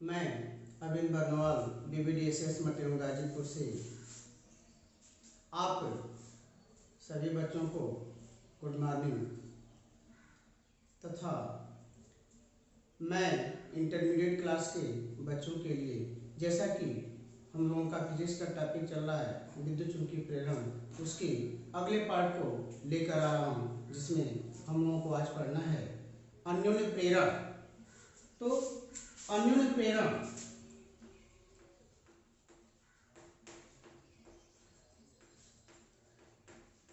मैं अबिन Barnwal BBDSS material Ghazipur से आप सभी बच्चों को गुड मॉर्निंग तथा मैं इंटरमीडिएट क्लास के बच्चों के लिए, जैसा कि हम लोगों का फिजिक्स का टॉपिक चल रहा है विद्युत चुंबकीय प्रेरण, उसके अगले पार्ट को लेकर आ रहा हूँ, जिसमें हम लोगों को आज पढ़ना है अन्योन्य प्रेरण। तो अन्योन्य प्रेरण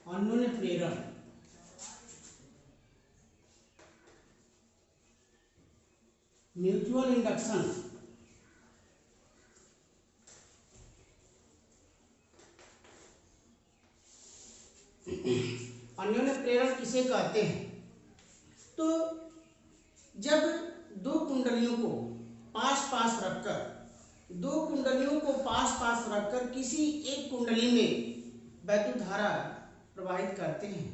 अन्योन्य प्रेरण म्यूचुअल इंडक्शन अन्योन्य प्रेरण किसे कहते हैं? तो जब दो कुंडलियों को पास पास रखकर किसी एक कुंडली में वैद्युत धारा प्रवाहित करते हैं,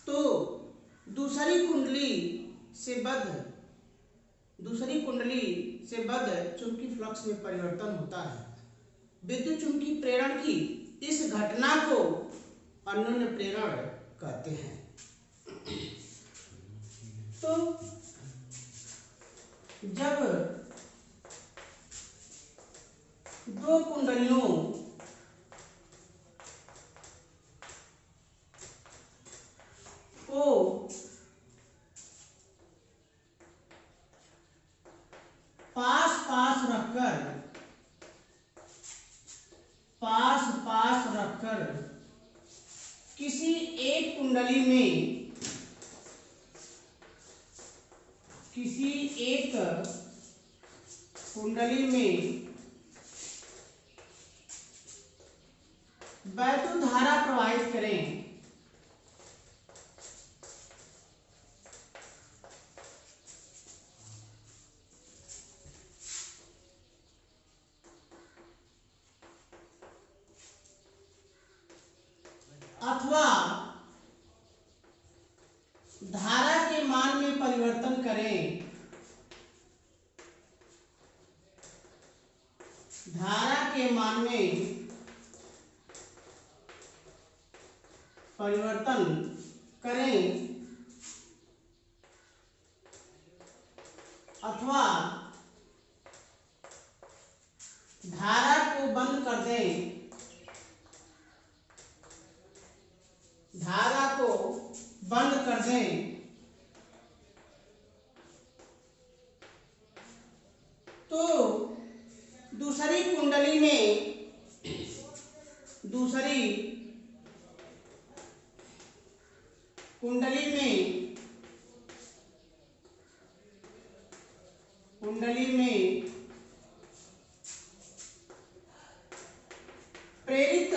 तो दूसरी कुंडली से बद्ध चुंबकीय फ्लक्स में परिवर्तन होता है। विद्युत चुंबकीय प्रेरण की इस घटना को अन्योन्य प्रेरण कहते हैं। तो जब दो कुंडलियों को पास पास रखकर किसी एक कुंडली में वैद्युत धारा प्रवाहित करें, अथवा धारा के मान में परिवर्तन करें, अथवा धारा को बंद कर दें, तो दूसरी कुंडली में प्रेरित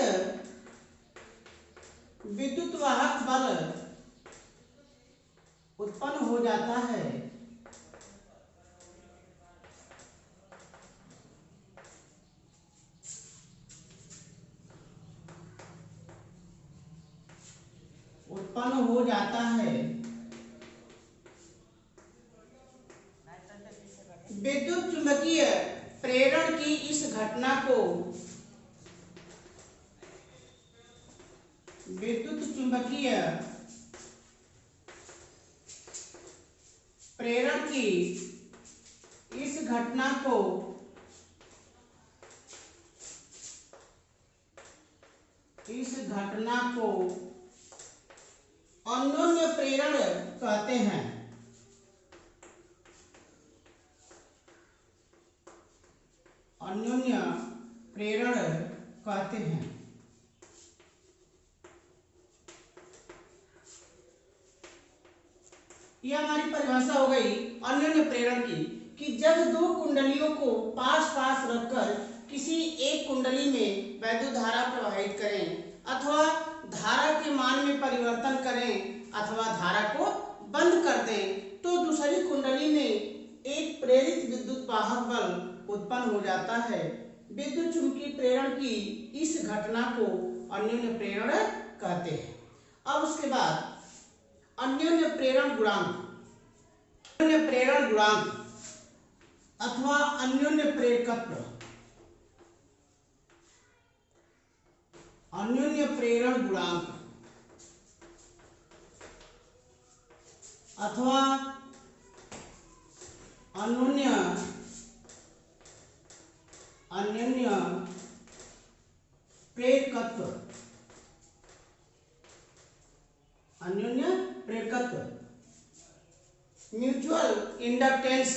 विद्युत वाहक बल उत्पन्न हो जाता है। विद्युत चुंबकीय प्रेरण की इस घटना को अन्योन्य प्रेरण कहते हैं। यह हमारी परिभाषा हो गई अन्योन्य प्रेरण की, कि जब दो कुंडलियों को पास पास रखकर किसी एक कुंडली में वैद्युत धारा प्रवाहित करें, अथवा धारा के मान में परिवर्तन करें, अथवा धारा को बंद कर दें, तो दूसरी कुंडली में एक प्रेरित विद्युत वाहक बल उत्पन्न हो जाता है। विद्युत चुंबकीय प्रेरण की इस घटना को अन्योन्य प्रेरण कहते हैं। अब उसके बाद अन्योन्य प्रेरण गुणांक अथवा अन्योन्य प्रेरकत्व, अन्योन्य प्रेरण गुणांक अथवा अन्योन्य अन्योन्य प्रेरकत्व, अन्योन्य प्रेरकत्व, म्यूचुअल इंडक्टेंस,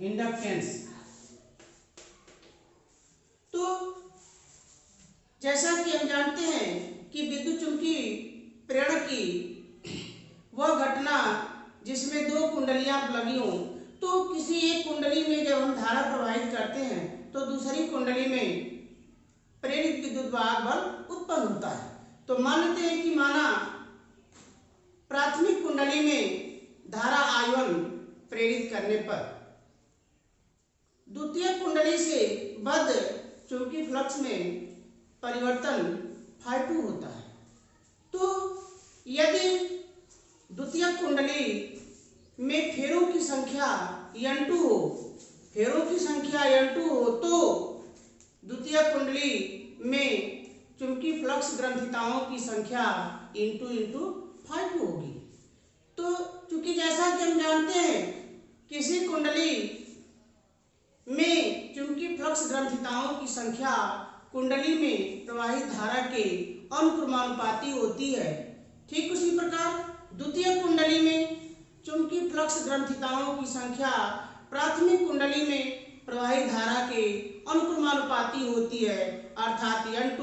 इंडक्टेंस। तो जैसा कि हम जानते हैं कि विद्युत चुंबकीय प्रेरण की वह घटना जिसमें दो कुंडलियां लगी हों, तो किसी एक कुंडली में जब हम धारा प्रवाहित करते हैं तो दूसरी कुंडली में प्रेरित विद्युत वाहक बल उत्पन्न होता है। तो मानते हैं कि माना प्राथमिक कुंडली में धारा I1 प्रेरित करने पर द्वितीय कुंडली से बद्ध चुंबकीय फ्लक्स में परिवर्तन ∅2 होता है। तो यदि द्वितीय कुंडली में फेरों की संख्या N2 हो, फेरों की संख्या N2 हो, तो द्वितीय कुंडली में चुंबकीय फ्लक्स ग्रंथिताओं की संख्या × ∅2 होगी। तो चूंकि जैसा कि हम जानते हैं किसी कुंडली में चुंबकीय फ्लक्स ग्रंथिताओं की संख्या कुंडली में प्रवाहित धारा के अनुक्रमानुपाती होती है, ठीक उसी प्रकार द्वितीय कुंडली में चुंबकीय फ्लक्स ग्रंथिताओं की संख्या प्राथमिक कुंडली में प्रवाहित धारा के अनुक्रमानुपाती होती है, अर्थात N2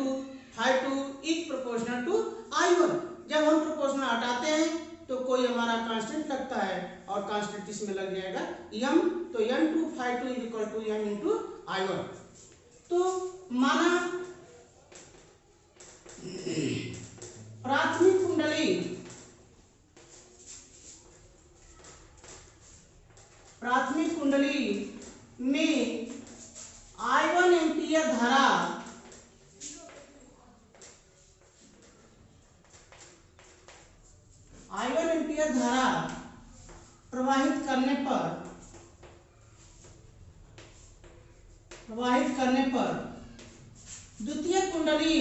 ∅2 is proportional to I1। जब हम प्रोपोर्शनल हटाते हैं तो कोई हमारा कांस्टेंट लगता है और कांस्टेंट इसमें लग जाएगा m, तो N2 ∅2 = m × I1। तो माना प्राथमिक कुंडली में I1 एम्पीयर धारा प्रवाहित करने पर द्वितीय कुंडली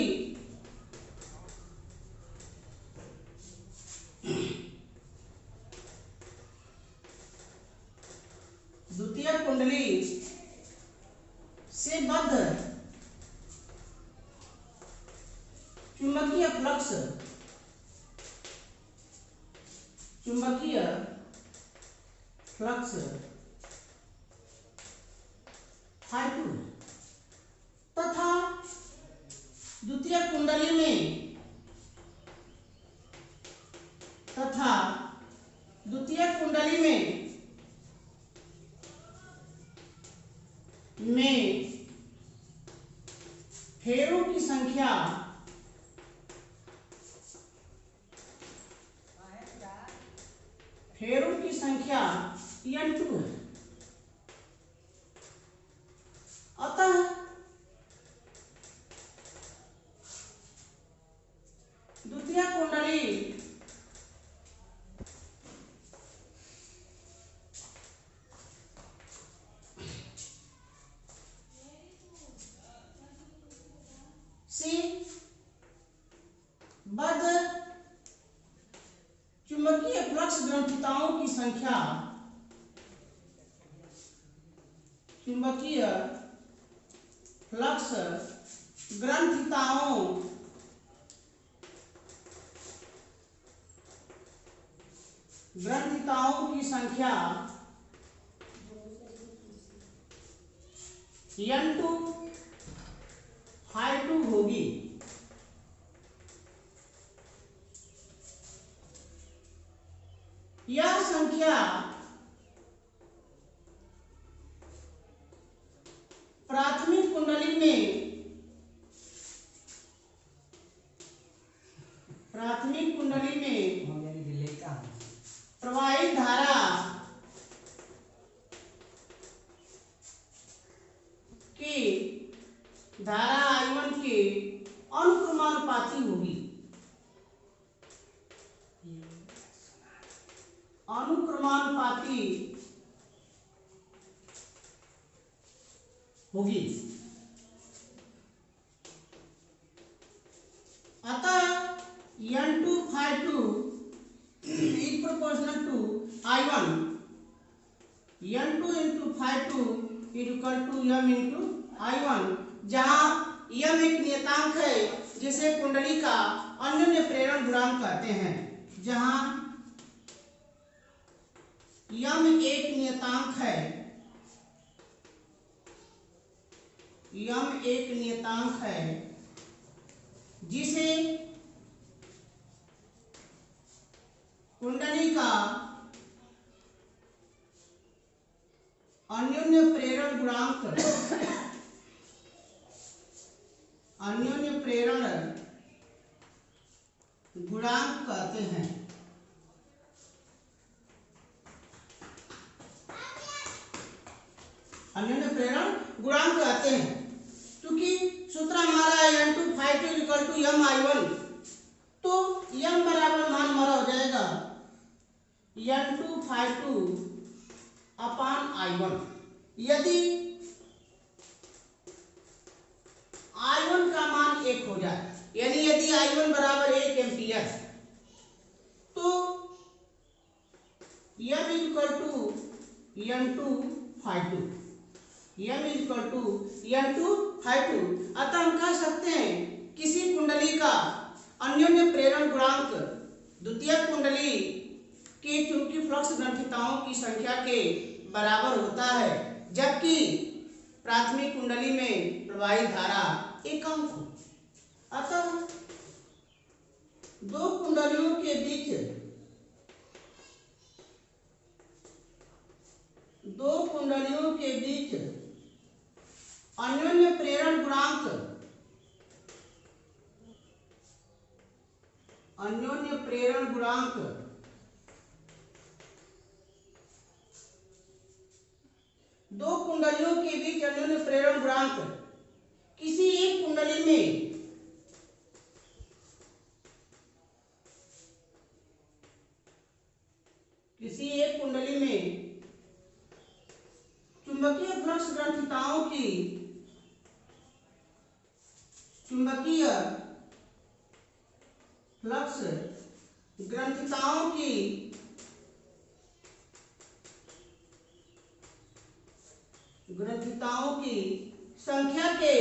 से बद्ध चुंबकीय फ्लक्स ∅2 तथा द्वितीय कुंडली में फेरों की संख्या N2 है। अतः द्वितीय कुंडली से बद्ध चुंबकीय फ्लक्स ग्रंथिताओं की संख्या ग्रंथिताओं की संख्या N2 ∅2 होगी। यह संख्या प्राथमिक कुंडली में प्रवाहित धारा धारा I1 के अनुक्रमानुपाती होगी, अनुक्रमानुपाती होगी। अतः N2 phi2 is proportional to I1, N2 into phi2 is equal to M into I1, जहां M एक नियतांक है जिसे कुंडली का अन्योन्य प्रेरण गुणांक कहते हैं, जहां M एक नियतांक है, M एक नियतांक है जिसे कुंडली का अन्योन्य प्रेरण गुणांक, अन्योन्य प्रेरण गुणांक कहते हैं। अन्योन्य प्रेरण गुणांक कहते हैं क्योंकि सूत्र हमारा है N2 phi2 equal to M I1, तो M बराबर मान हमारा हो जाएगा N2 phi2 अपान I1। यदि I1 का मान 1 हो जाए, यानी यदि I1 बराबर 1 एम्पियर, तो M equal to N2 phi2, M equal to N2 phi2। अतः हम कह सकते हैं किसी कुंडली का अन्योन्य प्रेरण गुणांक द्वितीयक कुंडली के चुंबकीय फ्लक्स ग्रंथिताओं की संख्या के बराबर होता है, जबकि प्राथमिक कुंडली में प्रवाहित धारा एकांक हो। अतः दो कुंडलियों के बीच, दो कुंडलियों के बीच अन्योन्य प्रेरण गुणांक, अन्योन्य प्रेरण गुणांक दो कुंडलियों के बीच अन्योन्य प्रेरण गुणांक किसी एक कुंडली में चुंबकीय फ्लक्स ग्रंथिताओं की, चुंबकीय फ्लक्स ग्रंथिताओं की संख्या के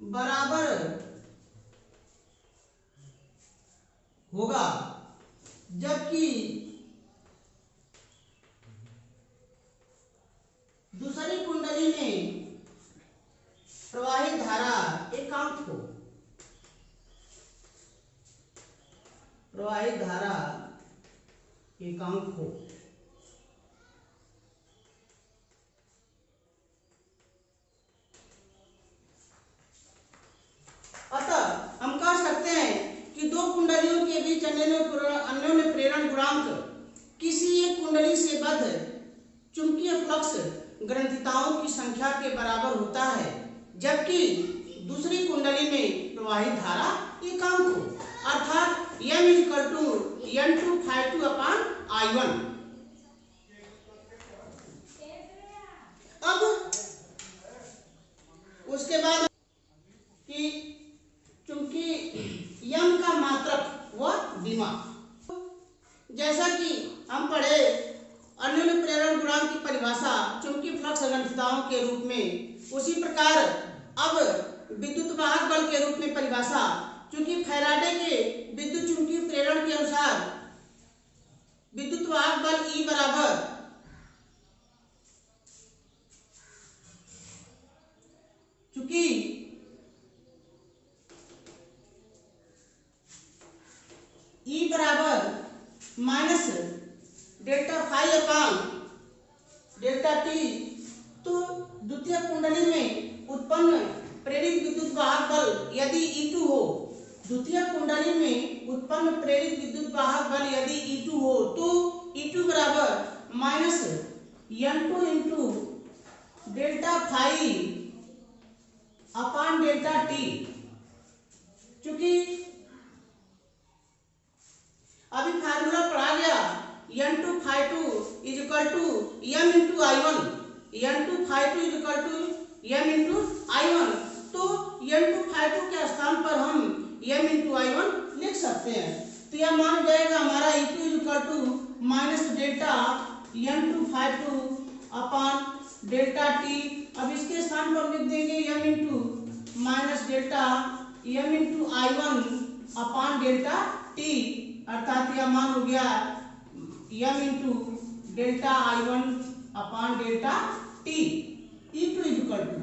बराबर होगा, जबकि दूसरी कुंडली में प्रवाहित धारा एकांक हो, प्रवाहित धारा एकांक हो। अतः हम कह सकते हैं कि दो कुंडलियों के बीच अन्योन्य प्रेरण गुणांक किसी एक कुंडली से बद्ध चुंबकीय फ्लक्स ग्रंथिताओं की संख्या के बराबर होता है, जबकि दूसरी कुंडली में प्रवाहित धारा एकांक हो, अर्थात M equal to N2 phi2 upon I1। अब उसके बाद कि चूंकि M का मात्रक व दिमाग, जैसा कि हम पढ़े अन्योन्य प्रेरण गुणांक की परिभाषा चुंबकीय फ्लक्स ग्रंथिताओं के रूप में, उसी प्रकार अब विद्युत वाहक बल के रूप में परिभाषा, चूंकि फैराडे के विद्युत चुंबकीय प्रेरण के अनुसार विद्युत वाहक बल E बराबर चूंकि E बराबर minus delta phi upon delta T, तो द्वितीय कुंडली में उत्पन्न प्रेरित विद्युत वाहक बल यदि E2 हो, द्वितीय कुंडली में उत्पन्न प्रेरित विद्युत वाहक बल यदि E2 हो, तो E2 बराबर minus N2 into delta phi upon delta T. क्योंकि अभी फार्मूला पढ़ा गया n2 phi2 is equal to m into I1, n2 phi2 is equal to m into I1। तो n2 phi2 के स्थान पर हम m इंटू I1 लिख सकते हैं। तो यह मान जाएगा हमारा E2 is equal to minus delta n2 phi2 upon delta T. अब इसके स्थान पर लिख देंगे m into minus delta m into I1 upon delta T, अर्थात यह मान हो गया m into delta I1 upon delta T. E2 is equal to,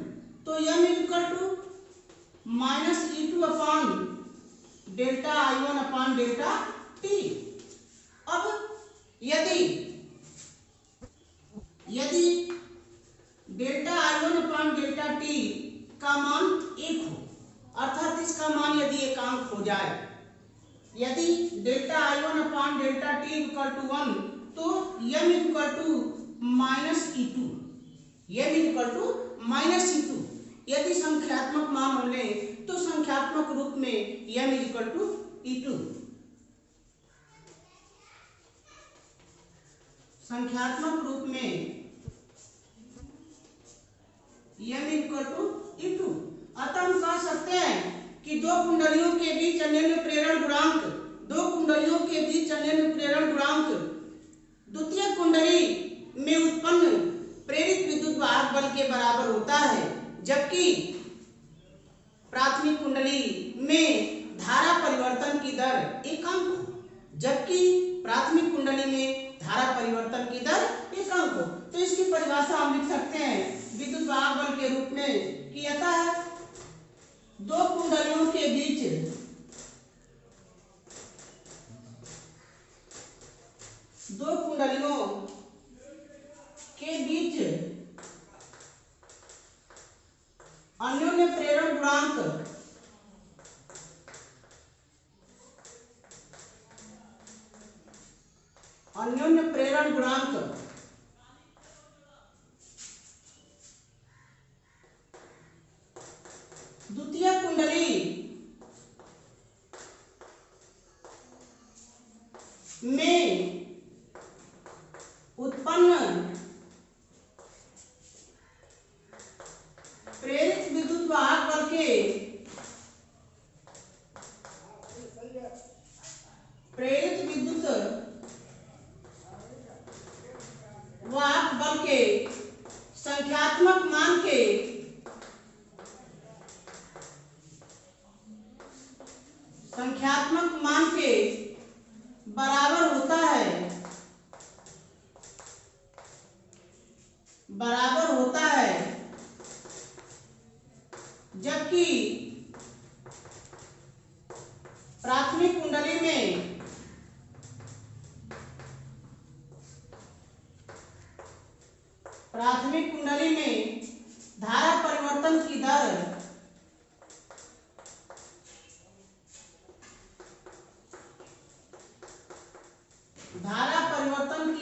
तो m is equal to minus E2 upon delta I1 upon delta T. अब यदि delta I1 upon delta T का मान 1 हो, अर्थात इसका मान यदि एकांक हो जाए, यदि delta I1 upon delta T equal to 1, तो m equal to minus E2, m equal to minus E2। यदि संख्यात्मक मान हो ले तो संख्यात्मक रूप में m इक्वल टू E2, संख्यात्मक रूप में m इक्वल टू E2। अतः हम कह सकते हैं कि दो कुंडलियों के बीच अन्योन्य प्रेरण गुणांक, दो कुंडलियों के बीच अन्योन्य प्रेरण गुणांक द्वितीय कुंडली में उत्पन्न प्रेरित विद्युत वाहक बल के बराबर होता है, जबकि प्राथमिक कुंडली में धारा परिवर्तन की दर एकांक हो, जबकि प्राथमिक कुंडली में धारा परिवर्तन की दर एकांक हो। तो इसकी परिभाषा हम लिख सकते हैं विद्युत वाहक बल के रूप में कि अतः दो कुंडलियों के बीच अन्योन्य प्रेरण गुणांक द्वितीय कुंडली में उत्पन्न प्रेरित विद्युत वाहक बल के संख्यात्मक मान के बराबर होता है, जबकि प्राथमिक कुंडली में धारा परिवर्तन की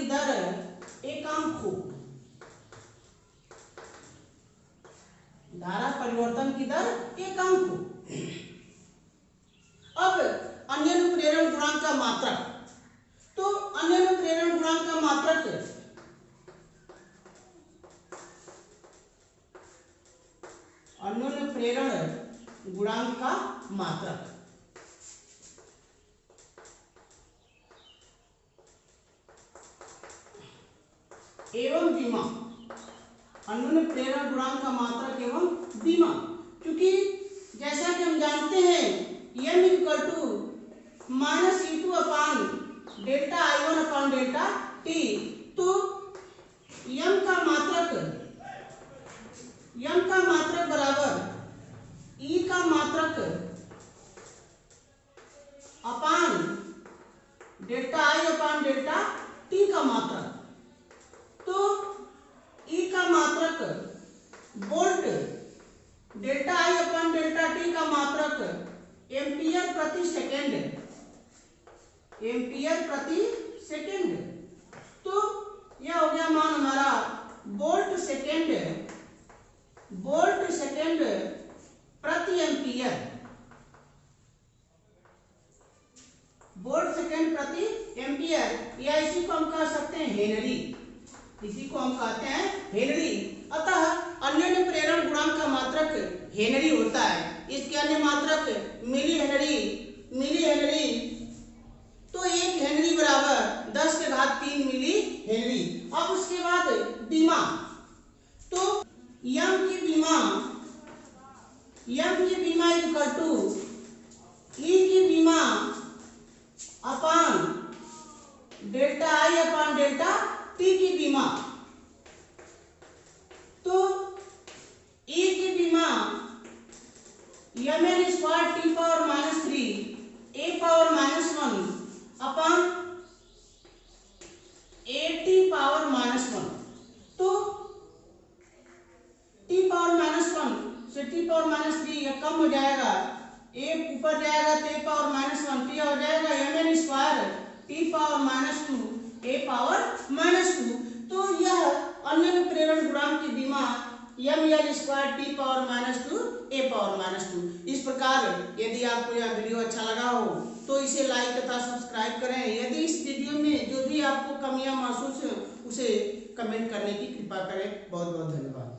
दर एकांक हो, धारा परिवर्तन की दर एकांक हो। अब अन्योन्य प्रेरण गुणांक का मात्रक, तो अन्योन्य प्रेरण गुणांक का मात्रक एवं विमा, अन्योन्य प्रेरण गुणांक का मात्रक एवं विमा, क्योंकि जैसा कि हम जानते हैं m equal to minus E2 upon delta I1 upon delta T. तो m का मात्रक बराबर E का मात्रक upon delta I upon delta T का मात्रक। तो E का मात्रक volt, delta I upon delta T का मात्रक एम्पियर प्रति सेकेंड। तो यह हो गया मान हमारा वोल्ट सेकेंड एम्पियर या इसी को हम कह सकते हैं हेनरी, इसी को हम कहते हैं हेनरी। अतः अन्योन्य प्रेरण गुणांक का मात्रक हेनरी होता है। इसके अन्य मात्रक मिली हेनरी, मिली हेनरी। तो 1 हेनरी बराबर 10⁻³ मिली हेनरी। अब उसके बाद बीमा, तो यम की बीमा, यम की बीमा इक्वल टू ई की बीमा अपान डेल्टा आई अपान डेल्टा टी की बीमा। तो ई की बीमा mn square T power -3 a power -1 upon a T power -1। तो टी पावर -1 से टी पावर -3 यह कम हो जाएगा, a ऊपर जाएगा तो a पावर -1, तो यह हो जाएगा mn square T power -2 a power -2। तो यह अन्य प्रेरण गुणांक की बीमा ml square T power -2 a power -2। इस प्रकार यदि आपको यह वीडियो अच्छा लगा हो तो इसे लाइक तथा सब्सक्राइब करें। यदि इस वीडियो में जो भी आपको कमियां महसूस हो उसे कमेंट करने की कृपा करें। बहुत बहुत धन्यवाद।